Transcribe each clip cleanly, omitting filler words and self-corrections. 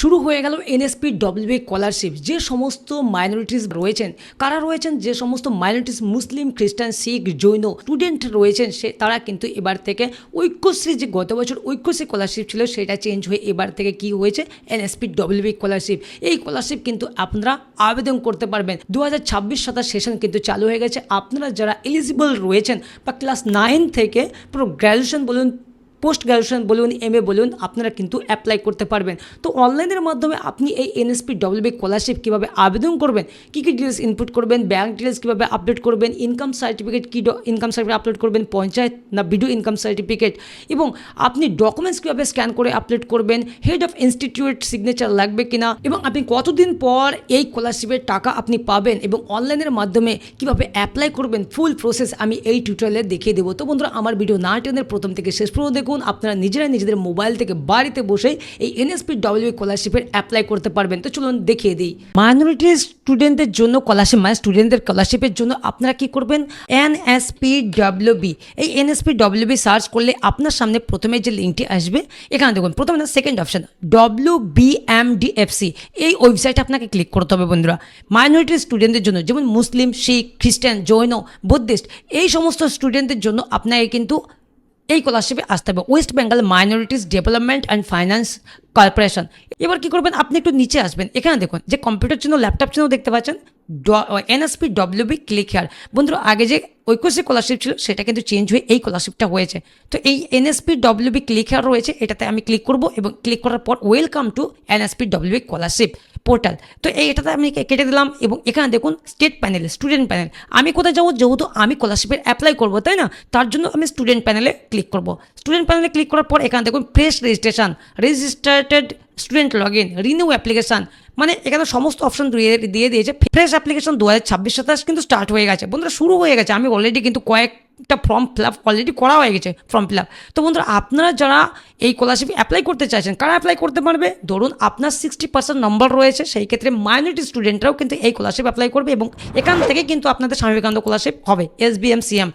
শুরু হয়ে গেল এনএসপি ডব্লিউবি স্কলারশিপ। যে সমস্ত মাইনরিটিস রয়েছেন, কারা রয়েছেন, যে সমস্ত মাইনরিটিস মুসলিম, খ্রিস্টান, শিখ, জৈন স্টুডেন্ট রয়েছেন, তারা কিন্তু এবার থেকে ঐক্যশ্রী, যে গত বছর ঐক্যশ্রী স্কলারশিপ ছিল সেটা চেঞ্জ হয়ে এবার থেকে কি হয়েছে, এনএসপি ডব্লিউবি স্কলারশিপ। এই স্কলারশিপ কিন্তু আপনারা আবেদন করতে পারবেন। 2026-27 সেশন কিন্তু চালু হয়ে গেছে। আপনারা যারা এলিজিবল রয়েছেন বা ক্লাস 9 থেকে পুরো গ্র্যাজুয়েশন বলুন, পোস্ট গ্র্যাজুয়েশন বলুন, এমএ বলুন, আপনারা কিন্তু অ্যাপ্লাই করতে পারবেন। তো অনলাইনের মাধ্যমে আপনি এই এনএসপি ডব্লিউবি স্কলারশিপ কীভাবে আবেদন করবেন, কী কী ডিটেলস ইনপুট করবেন, ব্যাঙ্ক ডিটেলস কীভাবে আপডেট করবেন, ইনকাম সার্টিফিকেট কী ইনকাম সার্টিফিকেট আপলোড করবেন, পঞ্চায়েত না বিডিও ইনকাম সার্টিফিকেট, এবং আপনি ডকুমেন্টস কীভাবে স্ক্যান করে আপলোড করবেন, হেড অফ ইনস্টিটিউট সিগনেচার লাগবে কিনা, এবং আপনি কতদিন পর এই স্কলারশিপের টাকা আপনি পাবেন, এবং অনলাইনের মাধ্যমে কীভাবে অ্যাপ্লাই করবেন, ফুল প্রসেস আমি এই টিউটোরিয়ালে দেখিয়ে দেবো। তো বন্ধুরা, আমার ভিডিও না টেনের প্রথম থেকে শেষ পর্যন্ত দেখুন। আপনারা নিজেরা নিজেদের মোবাইল থেকে বাড়িতে বসেই এই এনএসপি ডব্লিউবি স্কলারশিপের অ্যাপ্লাই করতে পারবেন। তো চলুন দেখিয়ে দিই। মাইনরিটি স্টুডেন্টদের জন্য স্কলারশিপ, মানে স্টুডেন্টদের স্কলারশিপের জন্য আপনারা কি করবেন, এনএসপি ডব্লিউবি, এই এনএসপি ডব্লিউবি সার্চ করলে আপনার সামনে প্রথমে যে লিঙ্কটি আসবে, এখানে দেখুন প্রথমে না সেকেন্ড অপশন WBMDFC, এই ওয়েবসাইটে আপনাকে ক্লিক করতে হবে বন্ধুরা। মাইনরিটি স্টুডেন্টদের জন্য, যেমন মুসলিম, শিখ, খ্রিস্টান, জৈন, বুদ্ধিস্ট, এই সমস্ত স্টুডেন্টদের জন্য আপনাকে কিন্তু এই স্কলারশিপে আসতে হবে। West Bengal minorities development and finance corporation. এবার কি করবেন, আপনি একটু নিচে আসবেন, এখানে দেখুন যে কম্পিউটার চিহ্ন, ল্যাপটপ চিহ্ন দেখতে পাচ্ছেন, এনএসপি ডব্লিউবি ক্লিক হেয়ার। বন্ধুরা, আগে যে ঐক্যশ্রী স্কলারশিপ ছিল সেটা কিন্তু চেঞ্জ হয়ে এই স্কলারশিপটা হয়েছে। তো এই এনএসপি ডব্লিউবি ক্লিক হেয়ার রয়েছে, এটাতে আমি ক্লিক করব, এবং ক্লিক করার পর welcome to NSP WB scholarship portal. তো এটাতে আমি কেটে দিলাম, এবং এখানে দেখুন স্টেট প্যানেল, স্টুডেন্ট প্যানেল। আমি কোথায় যাবো, যেহেতু আমি স্কলারশিপের অ্যাপ্লাই করবো, তাই না, তার জন্য আমি স্টুডেন্ট প্যানেলে ক্লিক করব। স্টুডেন্ট প্যানেলে ক্লিক করার পর এখানে দেখুন fresh registration, registered student log in, renew application, মানে এখানে সমস্ত অপশন দিয়ে দিয়েছে। ফ্রেশ অ্যাপ্লিকেশন 2026-27 কিন্তু স্টার্ট হয়ে গেছে বন্ধুরা, শুরু হয়ে গেছে। আমি অলরেডি কিন্তু কয়েকটা ফর্ম ফিল আপ অলরেডি করা হয়ে গেছে, ফর্ম ফিল আপ। তো বন্ধুরা, আপনারা যারা এই স্কলারশিপ অ্যাপ্লাই করতে চাইছেন, কারা অ্যাপ্লাই করতে পারবে, ধরুন আপনার 60% নম্বর রয়েছে, সেই ক্ষেত্রে মাইনরিটি স্টুডেন্টরাও কিন্তু এই স্কলারশিপ অ্যাপ্লাই করবে, এবং এখান থেকে কিন্তু আপনাদের স্বামী বিবেকানন্দ স্কলারশিপ হবে, SBMCM।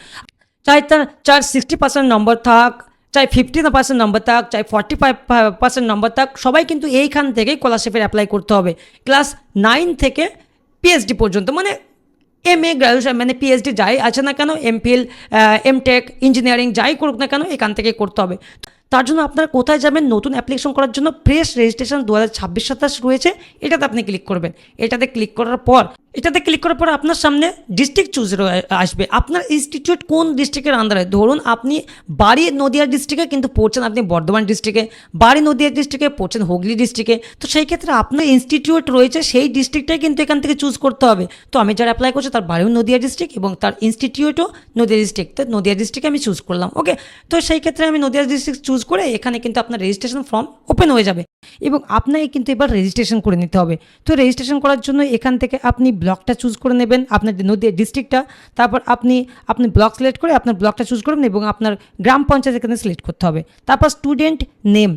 চাই তার 60% নম্বর থাক, চাই 50% নম্বর থাক, চাই 45% নম্বর থাক, সবাই কিন্তু এইখান থেকেই স্কলারশিপের অ্যাপ্লাই করতে হবে। ক্লাস 9 থেকে পিএইচডি পর্যন্ত, মানে এমএ, গ্র্যাজুয়েশন, মানে পিএইচডি যাই আছে না কেন, এমফিল, এমটেক, ইঞ্জিনিয়ারিং যাই করুক না কেন, এখান থেকে করতে হবে। তার জন্য আপনারা কোথায় যাবেন, নতুন অ্যাপ্লিকেশন করার জন্য ফ্রেশ রেজিস্ট্রেশন 2026-27 রয়েছে, এটাতে আপনি ক্লিক করবেন। এটাতে ক্লিক করার পর আপনার সামনে ডিস্ট্রিক্ট চুজ আসবে। আপনার ইনস্টিটিউট কোন ডিস্ট্রিক্টের আন্ডারে, ধরুন আপনি বাড়ি নদিয়া ডিস্ট্রিক্টে কিন্তু পড়ছেন, আপনি বর্ধমান ডিস্ট্রিক্টে, বাড়ি নদিয়া ডিস্ট্রিক্টে পড়ছেন হুগলি ডিস্ট্রিক্টে, তো সেই ক্ষেত্রে আপনার ইনস্টিটিউট রয়েছে সেই ডিস্ট্রিক্টটাই কিন্তু এখান থেকে চুজ করতে হবে। তো আমি যারা অ্যাপ্লাই করছি তার বাড়িও নদিয়া ডিস্ট্রিক্ট এবং তার ইনস্টিটিউটও নদিয়া ডিস্ট্রিক্ট, তো নদিয়া ডিস্ট্রিক্টে আমি চুজ করলাম। ওকে, তো সেই ক্ষেত্রে আমি নদিয়া ডিস্ট্রিক্ট চুজ করে এখানে কিন্তু আপনার রেজিস্ট্রেশন ফর্ম ওপেন হয়ে যাবে, এবং আপনাকে কিন্তু এবার রেজিস্ট্রেশন করে নিতে হবে। তো রেজিস্ট্রেশন করার জন্য এখান থেকে আপনি ব্লকটা চুজ করে নেবেন, আপনার নদীয়া ডিস্ট্রিক্টটা, তারপর আপনি ব্লক সিলেক্ট করে আপনার ব্লকটা চুজ করবেন, এবং আপনার গ্রাম পঞ্চায়েত এখানে সিলেক্ট করতে হবে। তারপর স্টুডেন্ট নেম,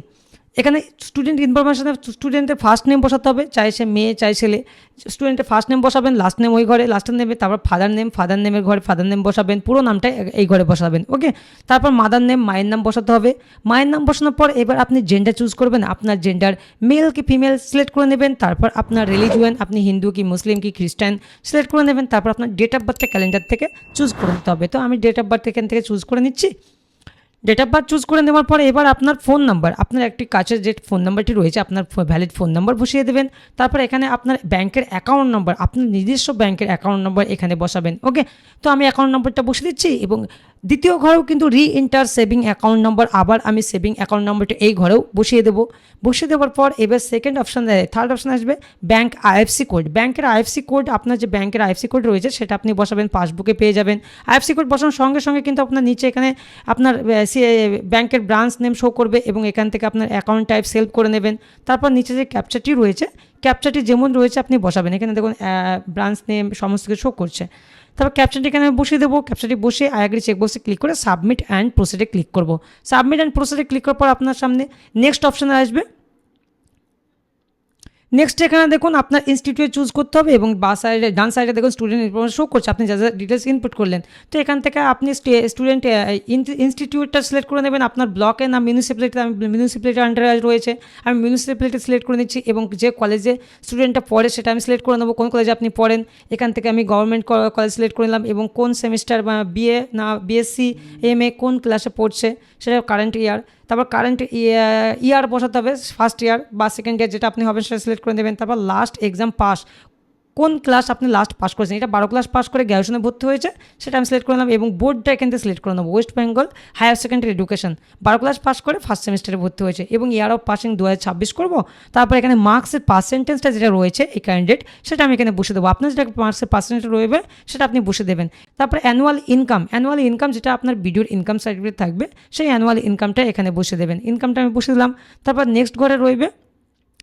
এখানে স্টুডেন্ট ইনফরমেশনে স্টুডেন্টের ফার্স্ট নেম বসাতে হবে, চাই সে মেয়ে চাই ছেলে। স্টুডেন্টের ফার্স্ট নেম বসাবেন, লাস্ট নেম ওই ঘরে লাস্ট নেমে, তারপর ফাদার নেমের ঘরে ফাদার নেম বসাবেন, পুরো নামটা এই ঘরে বসাবেন। ওকে, তারপর মাদার নেম, মায়ের নাম বসাতে হবে। মায়ের নাম বসানোর পর এবার আপনি জেন্ডার চুজ করবেন, আপনার জেন্ডার মেল কি ফিমেল সিলেক্ট করে নেবেন। তারপর আপনার রিলিজিয়ন, আপনি হিন্দু কি মুসলিম কি খ্রিস্টান সিলেক্ট করে নেবেন। তারপর আপনার ডেট অফ বার্থটা ক্যালেন্ডার থেকে চুজ করে নিতে হবে। তো আমি ডেট অফ বার্থ এখান থেকে চুজ করে নিচ্ছি। ডেট অফ বার্থ চুজ করে নেওয়ার পরে এবার আপনার ফোন নাম্বার, আপনার একটি কাছের যে ফোন নাম্বারটি রয়েছে আপনার ভ্যালিড ফোন নাম্বার বসিয়ে দেবেন। তারপর এখানে আপনার ব্যাংকের অ্যাকাউন্ট নাম্বার, আপনার নিজস্ব ব্যাংকের অ্যাকাউন্ট নাম্বার এখানে বসাবেন। ওকে, তো আমি অ্যাকাউন্ট নাম্বারটা বসিয়ে দিচ্ছি, এবং দ্বিতীয় ঘরেও কিন্তু এন্টার সেভিং অ্যাকাউন্ট নাম্বার, আবার আমি সেভিং অ্যাকাউন্ট নাম্বারটা এই ঘরেও বসিয়ে দেবো। বসিয়ে দেওয়ার পর এবার থার্ড অপশান আসবে ব্যাংক আইএফসি কোড। ব্যাংকের আইএফসি কোড, আপনার যে ব্যাংকের আইএফসি কোড রয়েছে সেটা আপনি বসাবেন, পাসবুকে পেয়ে যাবেন। আইএফসি কোড বসানোর সঙ্গে সঙ্গে কিন্তু আপনার নিচে এখানে আপনার ব্যাংকের ব্রাঞ্চ নেম শো করবে, এবং এখান থেকে আপনার অ্যাকাউন্ট টাইপ সেলফ করে নেবেন। তারপর নিচে যে ক্যাপচাটি রয়েছে, ক্যাপচাটি যেমন রয়েছে আপনি বসাবেন। এখানে দেখুন ব্রাঞ্চ নেম সমস্ত কিছু শো করছে। তারপর ক্যাপচাটি এখানে বসিয়ে দেবো। ক্যাপচাটি বসিয়ে আই এগ্রি চেকবক্সে ক্লিক করে সাবমিট অ্যান্ড প্রসিডে ক্লিক করব। সাবমিট অ্যান্ড প্রসিডে ক্লিক করার পর আপনার সামনে নেক্সট অপশানে আসবে। নেক্সট এখানে দেখুন আপনার ইনস্টিটিউট চুজ করতে হবে এবং ডান সাইডে দেখুন স্টুডেন্ট ইনফরমেশন শো করছে, আপনি যা যা ডিটেলস ইনপুট করলেন। তো এখান থেকে আপনি স্টুডেন্ট ইনস্টিটিউটটা সিলেক্ট করে নেবেন, আপনার ব্লকে না মিউনিসিপ্যালিটি, আমি মিউনিসিপ্যালিটির আন্ডারে রয়েছে, আমি মিউনিসিপ্যালিটি সিলেক্ট করে নিচ্ছি এবং যে কলেজে স্টুডেন্টটা পড়ে সেটা আমি সিলেক্ট করে নেবো, কোন কলেজে আপনি পড়েন। এখান থেকে আমি গভর্নমেন্ট কলেজ সিলেক্ট করে নিলাম এবং কোন সেমিস্টার বা বিএ না বিএসসি এমএ কোন ক্লাসে পড়ছে সেটা কারেন্ট ইয়ার, তারপর কারেন্ট ইয়ার বসাতে হবে, ফার্স্ট ইয়ার বা সেকেন্ড ইয়ার যেটা আপনি হবেন সেটা সিলেক্ট করে দেবেন। তারপর লাস্ট এক্সাম পাস, কোন ক্লাস আপনি লাস্ট পাস করেছেন, এটা 12 ক্লাস পাস করে গ্র্যাজুয়েশনে ভর্তি হয়েছে সেটা আমি সিলেক্ট করে নিলাম এবং বোর্ডটা এখান থেকে সিলেক্ট করে নেবো, West Bengal higher secondary education, 12 class pass করে ফার্স্ট সেমিস্টারে ভর্তি হয়েছে এবং ইয়ার অফ পাসিং 2026 করবো। তারপর এখানে মার্কসের পার্সেন্টেজটা যেটা রয়েছে এই ক্যান্ডিডেট সেটা আমি এখানে বসে দেবো, আপনার যেটা মার্কসের পার্সেন্টেজ রয়েছে সেটা আপনি বসে দেবেন। তারপর অ্যানুয়াল ইনকাম যেটা আপনার ভিডিওর ইনকাম সার্টিফিকেট থাকবে সেই অ্যানুয়াল ইনকামটা এখানে বসে দেবেন, ইনকামটা আমি বসে দিলাম। তারপর নেক্সট ঘরে রইবে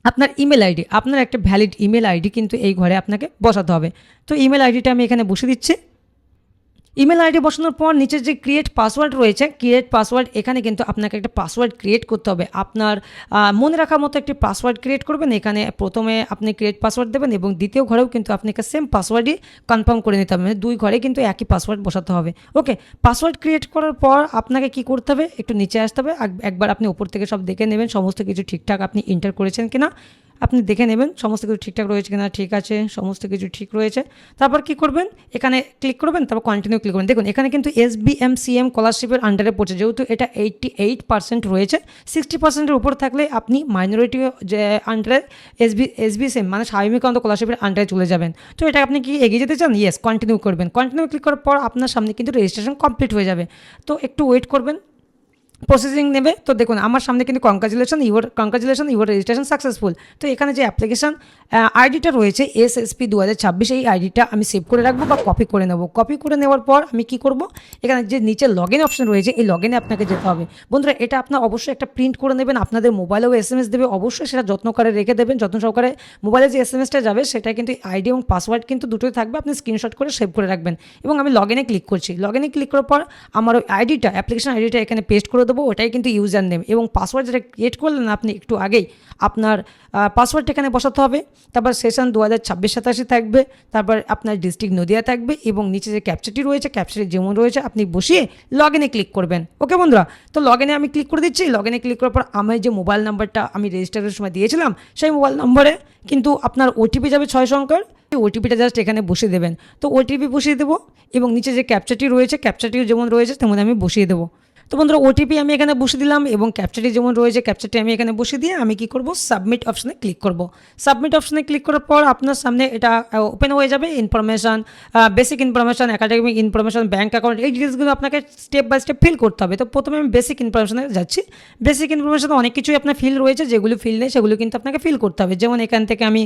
আপনার ইমেল আইডি, আপনার একটা ভ্যালিড ইমেল আইডি কিন্তু এই ঘরে আপনাকে বসাতে হবে। তো ইমেল আইডিটা আমি এখানে বসে দিচ্ছি। ইমেল আইডি বসানোর পর নিচে যে ক্রিয়েট পাসওয়ার্ড রয়েছে, ক্রিয়েট পাসওয়ার্ড, এখানে কিন্তু আপনাকে একটা পাসওয়ার্ড ক্রিয়েট করতে হবে, আপনার মনে রাখার মতো একটি পাসওয়ার্ড ক্রিয়েট করবেন। এখানে প্রথমে আপনি ক্রিয়েট পাসওয়ার্ড দেবেন এবং দ্বিতীয় ঘরেও কিন্তু আপনাকে সেম পাসওয়ার্ডই কনফার্ম করে নিতে হবে, মানে দুই ঘরে কিন্তু একই পাসওয়ার্ড বসাতে হবে। ওকে, পাসওয়ার্ড ক্রিয়েট করার পর আপনাকে কি করতে হবে, একটু নিচে আসতে হবে, একবার আপনি উপর থেকে সব দেখে নেবেন সমস্ত কিছু ঠিকঠাক আপনি এন্টার করেছেন কিনা, আপনি দেখে নেবেন সমস্ত কিছু ঠিকঠাক রয়েছে কিনা, ঠিক আছে সমস্ত কিছু ঠিক রয়েছে। তারপর কি করবেন, এখানে ক্লিক করবেন, তারপর কন্টিনিউ ক্লিক করবেন। দেখুন এখানে কিন্তু SBMCM স্কলারশিপের আন্ডারে পড়ছে, যেহেতু এটা 88% রয়েছে, 60%-এর উপর থাকলে আপনি মাইনরিটি যে আন্ডারে SBCM মানে স্বাভাবিকান্ত স্কলারশিপের আন্ডারে চলে যাবেন। তো এটা আপনি কি এগিয়ে যেতে চান, ইয়েস কন্টিনিউ করবেন, কন্টিনিউ ক্লিক করার পর আপনার সামনে কিন্তু রেজিস্ট্রেশন কমপ্লিট হয়ে যাবে। তো একটু ওয়েট করবেন, প্রসেসিং নেবে। তো দেখুন আমার সামনে কিন্তু কংগ্রাচুলেশন ইউর রেজিস্ট্রেশন সাকসেসফুল। তো এখানে যে অ্যাপ্লিকেশন আইডিটা রয়েছে SSP 2026, এই আইডিটা আমি সেভ করে রাখবো বা কপি করে নেব। কপি করে নেওয়ার পর আমি কি করব, এখানে যে নিচে লগ ইন অপশন রয়েছে এই লগ ইনে আপনাকে যেতে হবে। বন্ধুরা এটা আপনার অবশ্যই একটা প্রিন্ট করে নেবেন, আপনাদের মোবাইলেও SMS দেবে, অবশ্যই সেটা যত্ন করে রেখে দেবেন, যত্ন সহকারে মোবাইলে যে SMSটা যাবে সেটা কিন্তু আইডি এবং পাসওয়ার্ড কিন্তু দুটোই থাকবে, আপনি স্ক্রিনশট করে সেভ করে রাখবেন। এবং আমি লগ ইনে ক্লিক করছি, লগ ইনে ক্লিক করার পর আমার ওই আইডিটা অ্যাপ্লিকেশন আইডিটা এখানে পেস্ট করে দেবো, ওটাই কিন্তু ইউজার নেম এবং পাসওয়ার্ড যেটা ক্রিয়েট করলেন আপনি একটু আগেই, আপনার পাসওয়ার্ডটা এখানে বসাতে হবে। তারপর সেশন 2026-27 থাকবে, তারপর আপনার ডিস্ট্রিক্ট নদিয়া থাকবে এবং নিচে যে ক্যাপচাটি রয়েছে ক্যাপচাটি যেমন রয়েছে আপনি বসিয়ে লগ ইনে ক্লিক করবেন। ওকে বন্ধুরা, তো লগ ইনে আমি ক্লিক করে দিচ্ছি। লগ ইনে ক্লিক করার পর আমি যে মোবাইল নাম্বারটা আমি রেজিস্ট্রেশনের সময় দিয়েছিলাম সেই মোবাইল নম্বরে কিন্তু আপনার ওটিপি যাবে 6 সংখ্যার, ওটিপিটা জাস্ট এখানে বসিয়ে দেবেন। তো ওটিপি বসিয়ে দেবো এবং নিচে যে ক্যাপচাটি রয়েছে ক্যাপচাটিও যেমন রয়েছে তেমন আমি বসিয়ে দেবো। তো বন্ধুরা ওটিপি আমি এখানে বসে দিলাম এবং ক্যাপচাটি যেমন রয়েছে ক্যাপচাটি আমি এখানে বসে দিয়ে আমি কি করব, সাবমিট অপশনে ক্লিক করব। সাবমিট অপশনে ক্লিক করার পর আপনার সামনে এটা ওপেন হয়ে যাবে, information, basic information, academic information, bank account, এই ডিটেলসগুলো আপনাকে স্টেপ বাই স্টেপ ফিল করতে হবে। তো প্রথমে আমি বেসিক ইনফরমেশানে যাচ্ছি। বেসিক ইনফরমেশানে অনেক কিছুই আপনার ফিল রয়েছে, যেগুলো ফিল নেই সেগুলো কিন্তু আপনাকে ফিল করতে হবে। যেমন এখান থেকে আমি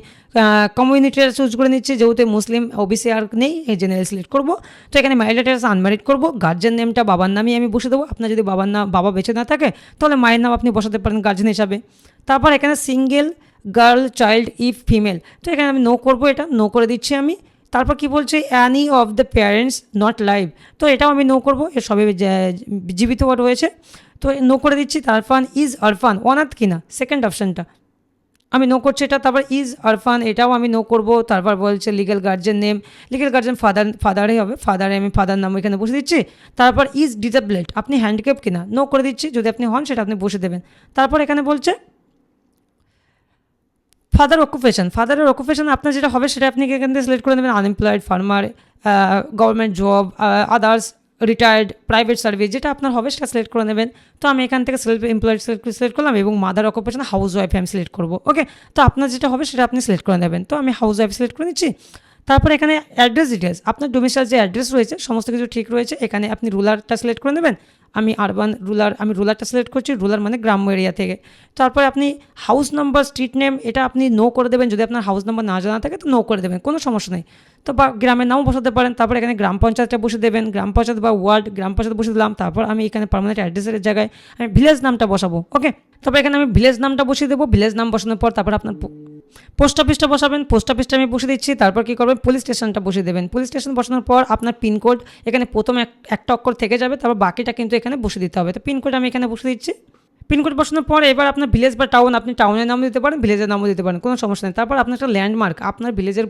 কমিউনিটিটা চুজ করে নিচ্ছি, যেহেতু মুসলিম ওবিসি আর নেই এই জেনারেল সিলেক্ট করবো। তো এখানে ম্যারিড স্ট্যাটাস আনম্যারিড করবো, গার্জেন নেমটা বাবার নামই আমি বসে দেবো, আপনার যদি বাবা বেঁচে না থাকে তাহলে মায়ের নাম আপনি বসাতে পারেন গার্জেন হিসাবে। তারপর এখানে single, girl, child, if female, তো এখানে আমি নো করবো, এটা নো করে দিচ্ছি আমি। তারপর কি বলছে, any of the parents not live, তো এটাও আমি নো করবো, এর সবে জীবিত রয়েছে, তো নো করে দিচ্ছি। তারপর ইজ অরফান, অনাথ কিনা সেকেন্ড অপশানটা আমি নো করছি এটা। তারপর ইজ অরফান, এটাও আমি নো করব। তারপর বলছে legal guardian name, legal guardian ফাদারই হবে, ফাদারে আমি ফাদার নাম এখানে বসে দিচ্ছি। তারপর ইজ ডিসেবলেড, আপনি হ্যান্ডিক্যাপ কিনা নো করে দিচ্ছি, যদি আপনি হন সেটা আপনি বসে দেবেন। তারপর এখানে বলছে ফাদারের অকুপেশন আপনার যেটা হবে সেটা আপনি এখান থেকে সিলেক্ট করে নেবেন, unemployed, farmer, government job, others, retired, private service, যেটা আপনার হবে সেটা সিলেক্ট করে নেবেন। তো আমি এখান থেকে সেলফ এমপ্লয়েড সিলেক্ট করলাম এবং মাদার অকুপেশন হাউস ওয়াইফ আমি সিলেক্ট করবো। ওকে, তো আপনার যেটা হবে সেটা আপনি সিলেক্ট করে নেবেন। তো আমি হাউস ওয়াইফ সিলেক্ট করে নিচ্ছি। তারপর এখানে অ্যাড্রেস ডিটেলস, আপনার ডোমিসাইল যে অ্যাড্রেস রয়েছে সমস্ত কিছু ঠিক রয়েছে, এখানে আপনি রুলারটা সিলেক্ট করে নেবেন। আমি রুলারটা সিলেক্ট করছি, রুলার মানে গ্রাম্য এরিয়া থেকে। তারপরে আপনি হাউস নাম্বার, স্ট্রিট নেম এটা আপনি নো করে দেবেন, যদি আপনার হাউস নাম্বার না জানা থাকে তো নো করে দেবেন, কোনো সমস্যা নেই। তো বা গ্রামের নামও বসাতে পারেন। তারপর এখানে গ্রাম পঞ্চায়েতটা বসে দেবেন, গ্রাম পঞ্চায়েত বা ওয়ার্ড, গ্রাম পঞ্চায়েত বসে দিলাম। তারপর আমি এখানে পার্মানেন্ট অ্যাড্রেসের জায়গায় আমি ভিলেজ নামটা বসাবো। ওকে, তারপর এখানে আমি ভিলেজ নামটা বসিয়ে দেবো। ভিলেজ নাম বসানোর পর তারপর আপনার পোস্ট অফিসটা বসাবেন, পোস্ট অফিসটা আমি বসে দিচ্ছি। তারপর কী করবেন, পুলিশ স্টেশনটা বসিয়ে দেবেন। পুলিশ স্টেশন বসানোর পর আপনার পিনকোড এখানে প্রথম একটা অক্ষর থেকে যাবে, তারপর বাকিটা কিন্তু এখানে বসে দিতে হবে। তো পিনকোড আমি এখানে বসে দিচ্ছি। পিনকোড বসানোর পরে এবার আপনার ভিলেজ বা টাউন, আপনি টাউনের নামও দিতে পারেন, ভিলেজের নামও দিতে পারেন, কোনো সমস্যা নেই। তারপর আপনার একটা ল্যান্ডমার্ক, আপনার ভিলেজের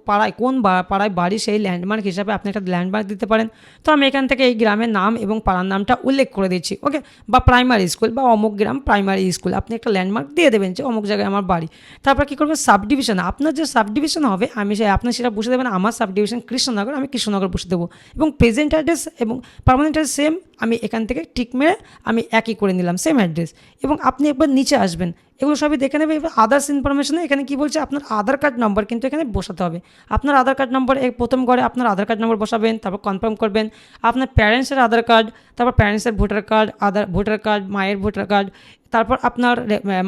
পাড়ায় কোন পাড়ায় বাড়ি সেই ল্যান্ডমার্ক হিসাবে আপনি একটা ল্যান্ডমার্ক দিতে পারেন। তো আমি এখান থেকে এই গ্রামের নাম এবং পাড়ার নামটা উল্লেখ করে দিচ্ছি, ওকে। বা প্রাইমারি স্কুল বা অমুক গ্রাম প্রাইমারি স্কুল, আপনি একটা ল্যান্ডমার্ক দিয়ে দেবেন যে অমুক জায়গায় আমার বাড়ি। তারপর কী করবেন, সাব ডিভিশন, আপনার যে সাব ডিভিশন হবে আপনি সেটা বসে দেবেন। আমার সাব ডিভিশন কৃষ্ণনগর, আমি কৃষ্ণনগর বসে দেবো। এবং প্রেজেন্ট অ্যাড্রেস এবং পার্মানেন্ট অ্যাড্রেস সেম, আমি এখান থেকে টিক মেরে আমি একই করে নিলাম, সেম অ্যাড্রেস। এবং আপনি একবার নিচে আসবেন, এগুলো সবই দেখে নেবে। এবার আদার্স ইনফরমেশনে এখানে কী বলছে, আপনার আধার কার্ড নাম্বার কিন্তু এখানে বসাতে হবে। আপনার আধার কার্ড নাম্বার প্রথম ঘরে আপনার আধার কার্ড নাম্বার বসাবেন, তারপর কনফার্ম করবেন আপনার প্যারেন্টসের আধার কার্ড, তারপর প্যারেন্টসের ভোটার কার্ড, ভোটার কার্ড, মায়ের ভোটার কার্ড, তারপর আপনার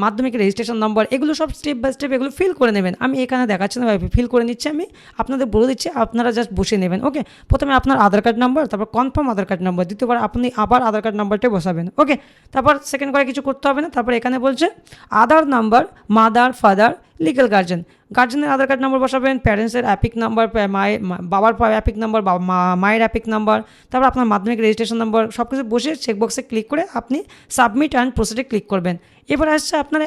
মাধ্যমিক রেজিস্ট্রেশন নম্বর, এগুলো সব স্টেপ বাই স্টেপ এগুলো ফিল করে নেবেন। আমি এখানে দেখাচ্ছি না, ফিল করে নিচ্ছি, আমি আপনাদের বলে দিচ্ছি, আপনারা জাস্ট বসে নেবেন, ওকে। প্রথমে আপনার আধার কার্ড নাম্বার, তারপর কনফার্ম আধার কার্ড নাম্বার, দ্বিতীয়বার আপনি আবার আধার কার্ড নাম্বারটাই বসাবেন, ওকে। তারপর সেকেন্ড করে কিছু করতে হবে না। তারপর এখানে বলছে Aadhaar number, mother, father, legal guardian, গার্জেনের আধার কার্ড নাম্বার বসাবেন, প্যারেন্টসের অ্যাপিক নাম্বার, বাবার অ্যাপিক নাম্বার, মায়ের অ্যাপিক নাম্বার, তারপর আপনার মাধ্যমিক রেজিস্ট্রেশন নাম্বার, সব কিছু বসে চেকবক্সে ক্লিক করে আপনি সাবমিট অ্যান্ড প্রসিডে ক্লিক করবেন। এবার আসছে আপনার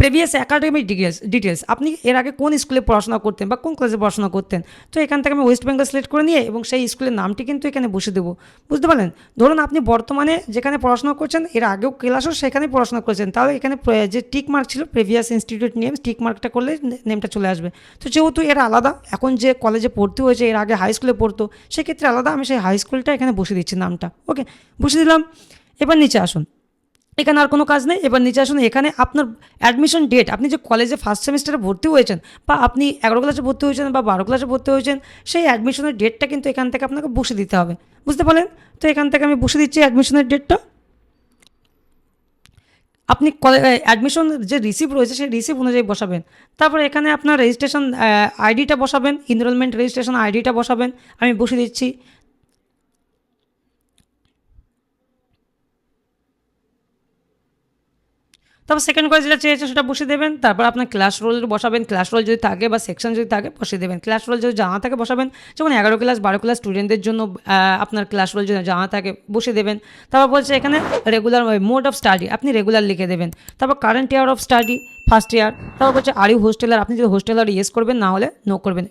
প্রিভিয়াস অ্যাকাডেমিক ডিটেলস, আপনি এর আগে কোন স্কুলে পড়াশোনা করতেন বা কোন ক্লাসে পড়াশোনা করতেন। তো এখান থেকে আমি ওয়েস্ট বেঙ্গল সিলেক্ট করে নিয়ে এবং সেই স্কুলের নামটি কিন্তু এখানে বসে দেবো, বুঝতে পারলেন। ধরুন আপনি বর্তমানে যেখানে পড়াশোনা করছেন, এর আগেও ক্লাসও সেখানেই পড়াশোনা করছেন, তাহলে এখানে যে টিক মার্ক ছিল প্রিভিয়াস ইনস্টিটিউট নেম, টিক মার্কটা করলে নেমটা চলে আসবে। তো যেহেতু এরা আলাদা, এখন যে কলেজে পড়তে হয়েছে এর আগে হাই স্কুলে পড়তো, সেক্ষেত্রে আলাদা, আমি সেই হাই স্কুলটা এখানে বসে দিচ্ছি নামটা, ওকে, বসে দিলাম। এবার নিচে আসুন, এখানে আর কোনো কাজ নেই। এবার নিচে আসুন, এখানে আপনার অ্যাডমিশন ডেট, আপনি যে কলেজে ফার্স্ট সেমিস্টারে ভর্তি হয়েছেন বা আপনি 11 ক্লাসে ভর্তি হয়েছেন বা 12 ক্লাসে ভর্তি হয়েছেন, সেই অ্যাডমিশনের ডেটটা কিন্তু এখান থেকে আপনাকে বসে দিতে হবে, বুঝতে পারলেন। তো এখান থেকে আমি বসে দিচ্ছি অ্যাডমিশনের ডেটটা। আপনি অ্যাডমিশন যে রিসিভ রয়েছে সেই রিসিভ অনুযায়ী বসাবেন। তারপর এখানে আপনার রেজিস্ট্রেশন আইডিটা বসাবেন, এনরোলমেন্ট রেজিস্ট্রেশন আইডিটা বসাবেন, আমি বসে দিচ্ছি। তারপর সেকেন্ড করে যেটা চেয়েছে সেটা বসিয়ে দেবেন। তারপর আপনার ক্লাস রোল বসাবেন, ক্লাস রোল যদি থাকে বা সেকশন যদি থাকে বসিয়ে দেবেন। ক্লাস রোল যদি জানা থাকে বসাবেন, যেমন 11 ক্লাস 12 ক্লাস স্টুডেন্টদের জন্য আপনার ক্লাস রোল যদি জানা থাকে বসিয়ে দেবেন। তারপর বলছে এখানে রেগুলার মোড অফ স্টাডি, আপনি রেগুলার লিখে দেবেন। তারপর current year of study first year. তারপর বলছে আর ইউ হোস্টেলার, আপনি যদি হোস্টেলার ইয়েস করবেন, না হলে নো করবেন।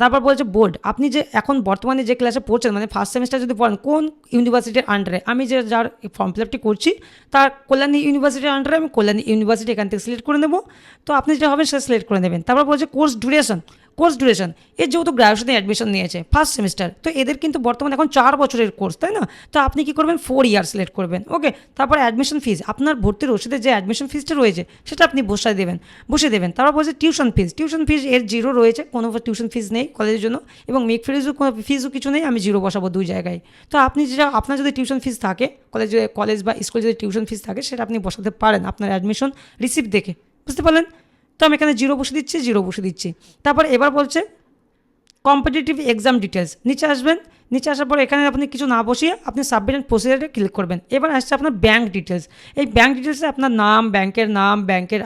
তারপর বলছে বোর্ড, আপনি যে এখন বর্তমানে যে ক্লাসে পড়ছেন মানে ফার্স্ট সেমিস্টার যদি পড়েন কোন ইউনিভার্সিটির আন্ডারে, আমি যার ফর্ম ফিল আপটি করছি তার কল্যাণী ইউনিভার্সিটির আন্ডারে আমি কল্যাণী ইউনিভার্সিটি এখান থেকে সিলেক্ট করে নেব। তো আপনি যেটা হবেন সেটা সিলেক্ট করে নেবেন। তারপর বলছে কোর্স ডিউরেশন, এর যেহেতু গ্র্যাজুয়েশনে অ্যাডমিশন নিয়েছে ফার্স্ট সেমিস্টার, তো এদের কিন্তু বর্তমানে এখন 4 বছরের কোর্স, তাই না। তো আপনি কী করবেন, 4 ইয়ার সিলেক্ট করবেন, ওকে। তারপর অ্যাডমিশন ফিজ, আপনার ভর্তির রসিদে যে অ্যাডমিশন ফিজটা রয়েছে সেটা আপনি বসিয়ে দেবেন। তারপর বলছে টিউশন ফিজ এর 0 রয়েছে, কোনো টিউশন ফিজ নেই কলেজের জন্য, এবং মেক ফিজও কিছু নেই, আমি 0 বসাবো 2 জায়গায়। তো আপনি আপনার যদি টিউশন ফিজ থাকে কলেজ বা স্কুলে যদি টিউশন ফিজ থাকে সেটা আপনি বসাতে পারেন আপনার অ্যাডমিশন রিসিপ্ট দেখে, বুঝতে পারলেন। তো আমি এখানে 0 বসে দিচ্ছি। তারপর এবার বলছে কম্পিটিটিভ এক্সাম ডিটেলস, নিচে আসবেন। নিচে আসার পর এখানে আপনি কিছু না বসিয়ে আপনি সাবমিট অ্যান্ড প্রসিজারে ক্লিক করবেন। এবার আসছে আপনার ব্যাঙ্ক ডিটেলস। এই ব্যাঙ্ক ডিটেলসে আপনার নাম, ব্যাংকের নাম, ব্যাংকের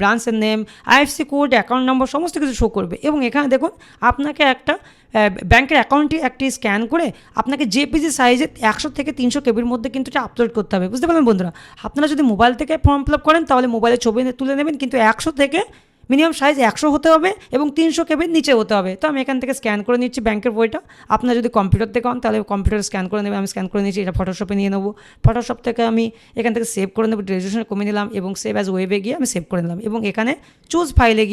ব্রাঞ্চের name, IFC code, account number সমস্ত কিছু শো করবে। এবং এখানে দেখুন আপনাকে একটা ব্যাংকের অ্যাকাউন্টটি একটি স্ক্যান করে আপনাকে জেপিজি সাইজে 100 থেকে 300 কেবির মধ্যে কিন্তু এটা আপলোড করতে হবে, বুঝতে পারলেন বন্ধুরা। আপনারা যদি মোবাইল থেকে ফর্ম ফিল আপ করেন তাহলে মোবাইলে ছবি তুলে নেবেন, কিন্তু 100 থেকে মিনিমাম সাইজ 100 হতে হবে এবং 300 কেবির নিচে হতে হবে। তো আমি এখান থেকে স্ক্যান করে নিচ্ছি ব্যাংকের বইটা। আপনার যদি কম্পিউটার থেকে হন তাহলে কম্পিউটার স্ক্যান করে নেবে, আমি স্ক্যান করে নিচ্ছি। এটা ফটোশপে নিয়ে নেবো, ফটোশপ থেকে আমি এখান থেকে সেভ করে নেবো, রেজুলেশন কমিয়ে নিলাম এবং সেভ অ্যাজ ওয়েবে গিয়ে আমি সেভ করে নিলাম। এবং এখানে চুজ ফাইলে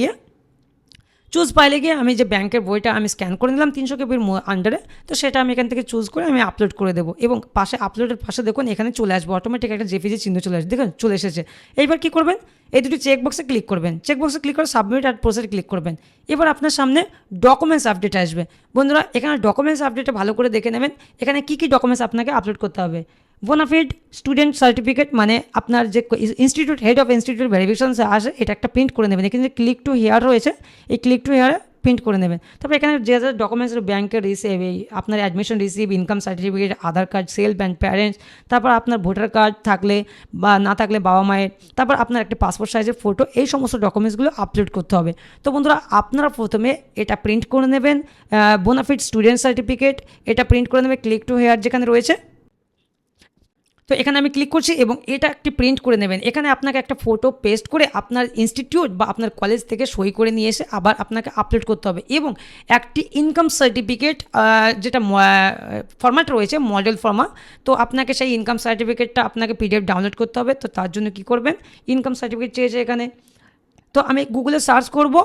গিয়ে আমি যে ব্যাংকের বইটা আমি স্ক্যান করে নিলাম 300 কেবির আন্ডারে, তো সেটা আমি এখান থেকে চুজ করে আমি আপলোড করে দেবো। এবং পাশে আপলোডের পাশে দেখুন এখানে চলে আসবে অটোমেটিক একটা জেপিজি চিহ্ন চলে আসবে, দেখুন চলে এসেছে। এইবার কী করবেন, এই দুটি চেকবক্সে ক্লিক করবেন, চেকবক্সে ক্লিক করে সাবমিট অ্যান্ড প্রসেস ক্লিক করবেন। এবার আপনার সামনে ডকুমেন্টস আপডেট আসবে। বন্ধুরা এখানে ডকুমেন্টস আপডেটটা ভালো করে দেখে নেবেন, এখানে কী কী ডকুমেন্টস আপনাকে আপলোড করতে হবে। বোনাফিড স্টুডেন্ট সার্টিফিকেট, মানে আপনার যে institute head of institute verification আসে এটা একটা প্রিন্ট করে নেবেন। এখানে যে ক্লিক টু হিয়ার রয়েছে এই ক্লিক টু হিয়ারে প্রিন্ট করে নেবেন। তারপর এখানে যে ডকুমেন্টস ব্যাংকের রিসিভ, এই আপনার admission receive, income certificate, Aadhaar card, self and parents, তারপর আপনার ভোটার কার্ড থাকলে বা না থাকলে বাবা মায়ের, তারপর আপনার একটা পাসপোর্ট সাইজের ফটো, এই সমস্ত ডকুমেন্টসগুলো আপলোড করতে হবে। তো বন্ধুরা আপনারা প্রথমে এটা প্রিন্ট করে নেবেন, বোনাফিড স্টুডেন্ট সার্টিফিকেট এটা প্রিন্ট করে নেবে, ক্লিক টু হেয়ার যেখানে রয়েছে তো এখানে আমি ক্লিক করছি এবং এটা একটি প্রিন্ট করে নেবেন। এখানে আপনাকে একটা ফটো পেস্ট করে আপনার ইনস্টিটিউট বা আপনার কলেজ থেকে সই করে নিয়ে এসে আবার আপনাকে আপলোড করতে হবে এবং একটি ইনকাম সার্টিফিকেট যেটা ফরম্যাট রয়েছে মডেল ফর্মা, তো আপনাকে সেই ইনকাম সার্টিফিকেটটা আপনাকে পিডিএফ ডাউনলোড করতে হবে। তো তার জন্য কি করবেন, ইনকাম সার্টিফিকেট চেয়েছে এখানে, তো আমি গুগলে সার্চ করব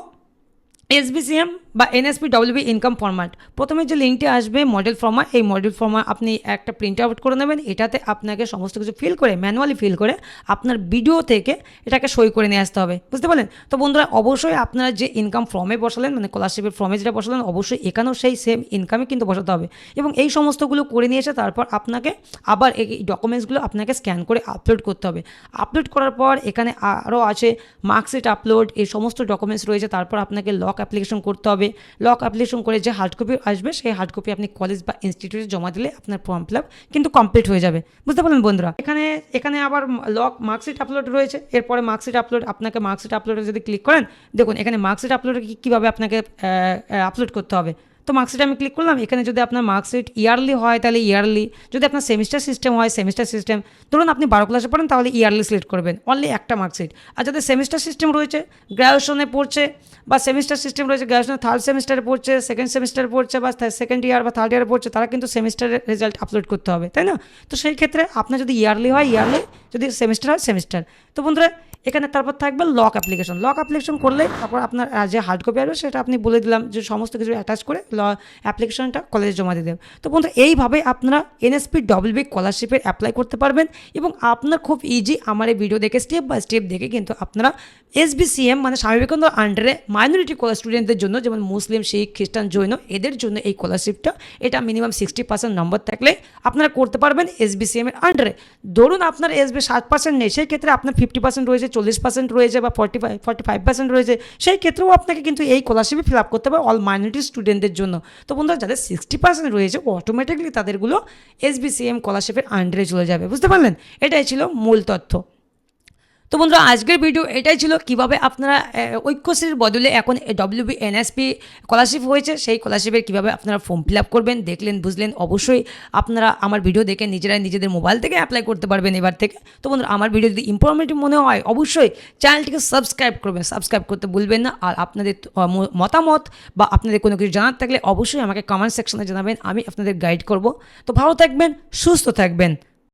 এসবিসিএম বা এনএসপিডব্লিউবি ইনকাম ফরম্যাট। প্রথমে যে লিঙ্কটি আসবে মডেল ফর্মা, এই মডেল ফর্মা আপনি একটা প্রিন্ট আউট করে নেবেন। এটাতে আপনাকে সমস্ত কিছু ফিল করে ম্যানুয়ালি ফিল করে আপনার ভিডিও থেকে এটাকে সই করে নিয়ে আসতে হবে, বুঝতে পারলেন? তো বন্ধুরা অবশ্যই আপনারা যে ইনকাম ফর্মে বসালেন মানে স্কলারশিপের ফর্মে যেটা বসালেন অবশ্যই এখানেও সেই সেম ইনকামই কিন্তু বসাতে হবে এবং এই সমস্তগুলো করে নিয়ে এসে তারপর আপনাকে আবার এই ডকুমেন্টসগুলো আপনাকে স্ক্যান করে আপলোড করতে হবে। আপলোড করার পর এখানে আরও আছে মার্কশিট আপলোড, এই সমস্ত ডকুমেন্টস রয়েছে। তারপর আপনাকে লক অ্যাপ্লিকেশন করতে হবে। লক অ্যাপ্লিকেশন করে যে হার্ড কপি আসবে সেই হার্ড কপি আপনি কলেজ বা ইনস্টিটিউটে জমা দিলে আপনার ফর্ম ফিল আপ কিন্তু কমপ্লিট হয়ে যাবে, বুঝতে পারলেন বন্ধুরা? এখানে আবার লক মার্কশিট আপলোড রয়েছে। এরপরে মার্কশিট আপলোড, আপনাকে মার্কশিট আপলোডে যদি ক্লিক করেন দেখুন এখানে মার্কশিট আপলোডে কীভাবে আপনাকে আপলোড করতে হবে। তো মার্কশিটে আমি ক্লিক করলাম। এখানে যদি আপনার মার্কশিট ইয়ারলি হয় তাহলে ইয়ারলি, যদি আপনার সেমিস্টার সিস্টেম হয় সেমিস্টার সিস্টেম, ধরুন আপনি 12 ক্লাসে পড়েন তাহলে ইয়ারলি সিলেক্ট করবেন, অনলি একটা মার্কশিট। আর যাদের সেমিস্টার সিস্টেম রয়েছে গ্র্যাজুয়েশনে পড়ছে বা সেমিস্টার সিস্টেম রয়েছে গ্র্যাজুয়েশনে থার্ড সেমিস্টারে পড়ছে, সেকেন্ড সেমিস্টারে পড়ছে বা সেকেন্ড ইয়ার বা থার্ড ইয়ারে পড়ছে, তারা কিন্তু সেমিস্টারের রেজাল্ট আপলোড করতে হবে, তাই না? তো সেই ক্ষেত্রে আপনার যদি ইয়ারলি হয় ইয়ারলি, যদি সেমিস্টার হয় সেমিস্টার। তো বন্ধুরা এখানে তারপর থাকবে লক অ্যাপ্লিকেশন। লক অ্যাপ্লিকেশন করলে তারপর আপনার যে হার্ড কপি আসবে সেটা আপনি বলে দিলাম যে সমস্ত কিছু অ্যাটাচ করে অ্যাপ্লিকেশনটা কলেজে জমা দিয়ে দেবেন। তো বন্ধুরা এইভাবে আপনারা এনএসপিডব্লিউবি স্কলারশিপের অ্যাপ্লাই করতে পারবেন এবং আপনার খুব ইজি আমার এই ভিডিও দেখে স্টেপ বাই স্টেপ দেখে কিন্তু আপনারা এসবিসিএম মানে স্বামী বিবেকানন্দ আন্ডারে মাইনরিটি স্টুডেন্টদের জন্য যেমন মুসলিম, শিখ, খ্রিস্টান, জৈন এদের জন্য এই স্কলারশিপটা এটা মিনিমাম 60% নম্বর থাকলে আপনারা করতে পারবেন এসবিসিএম এর আন্ডারে। ধরুন আপনার এসবি 60% নেই, সেই ক্ষেত্রে আপনার 50% রয়েছে, 40% রয়েছে বা 45% রয়েছে, সেই ক্ষেত্রেও আপনাকে কিন্তু এই স্কলারশিপে ফিল আপ করতে হবে অল মাইনরিটি স্টুডেন্টদের জন্য। তো বন্ধুরা যাদের 60% রয়েছে অটোমেটিকলি তাদেরগুলো এসবিসিএম স্কলারশিপের আন্ডারে চলে যাবে, বুঝতে পারলেন? এটাই ছিল মূল তথ্য। তো বন্ধুরা আজকের ভিডিও এটাই ছিল কিভাবে আপনারা ঐক্যশ্রীর বদলে এখন ডব্লিউবি এনএসপি স্কলারশিপ হয়েছে সেই স্কলারশিপের কীভাবে আপনারা ফর্ম ফিল আপ করবেন। দেখলেন বুঝলেন, অবশ্যই আপনারা আমার ভিডিও দেখে নিজেরাই নিজেদের মোবাইল থেকে অ্যাপ্লাই করতে পারবেন এবার থেকে। তো বন্ধুরা আমার ভিডিও যদি ইনফরমেটিভ মনে হয় অবশ্যই চ্যানেলটিকে সাবস্ক্রাইব করবেন, সাবস্ক্রাইব করতে ভুলবেন না। আর আপনাদের মতামত বা আপনাদের কোনো কিছু জানার থাকলে অবশ্যই আমাকে কমেন্ট সেকশনে জানাবেন, আমি আপনাদের গাইড করব। তো ভালো থাকবেন, সুস্থ থাকবেন।